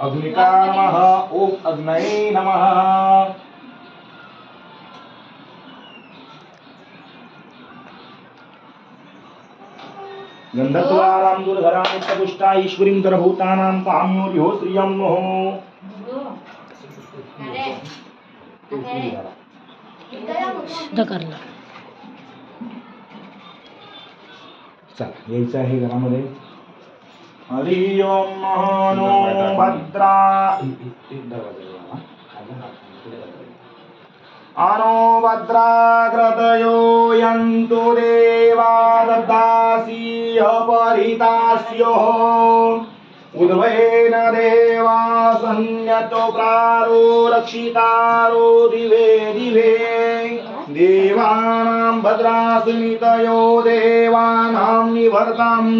अग्निका नमः। ओम अग्नये नमः। गंधत्वाराम दुर्धरा नित्यपुष्टा ईश्वरीं सर्वभूतानां पाम्योरिहो श्रियं नो। चला यायचं आहे घरामध्ये। हरि ओम नो भद्रा अनो भद्राग्रतयो यन्तु देवा ददासि अपरितास्योः उद्वयेन देवा संयतो प्रारो रक्षितारो दिवे दिवे देवानां भद्रास्मितयो देवानां निवर्ताम्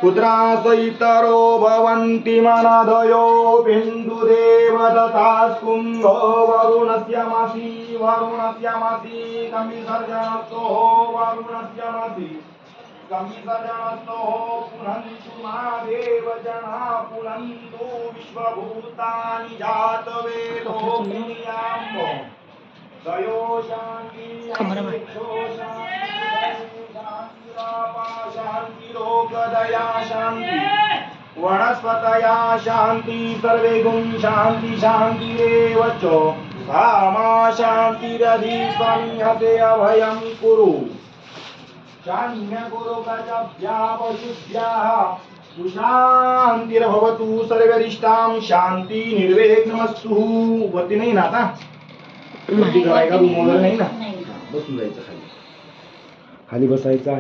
पुत्रासैतरो भवन्ति मनदयो बिन्दुदेव दत्तास्कुम्भो वरुणस्य मासि कमिसर्जनस्तो पुनन्तु महादेव जना पुनन्तु विश्वभूतानि जातवेदो पुण्याम्बो दयो शान्ति शान्तिरोगदया शान्ति वनस्पतया शान्ति सर्वे गुण शान्ति शान्तिरेव च सामा शान्तिरधिपन्यते अभयं कुरु शान्य कुरु गजभ्यः पशुभ्यः सुशान्तिर्भवतु सर्वेरिष्टां शान्ति निर्विघ्नमस्तु। वरती नाही ना आता वरती करायला रूम वगैरे नाही ना बसून जायचं खाली बसायचं।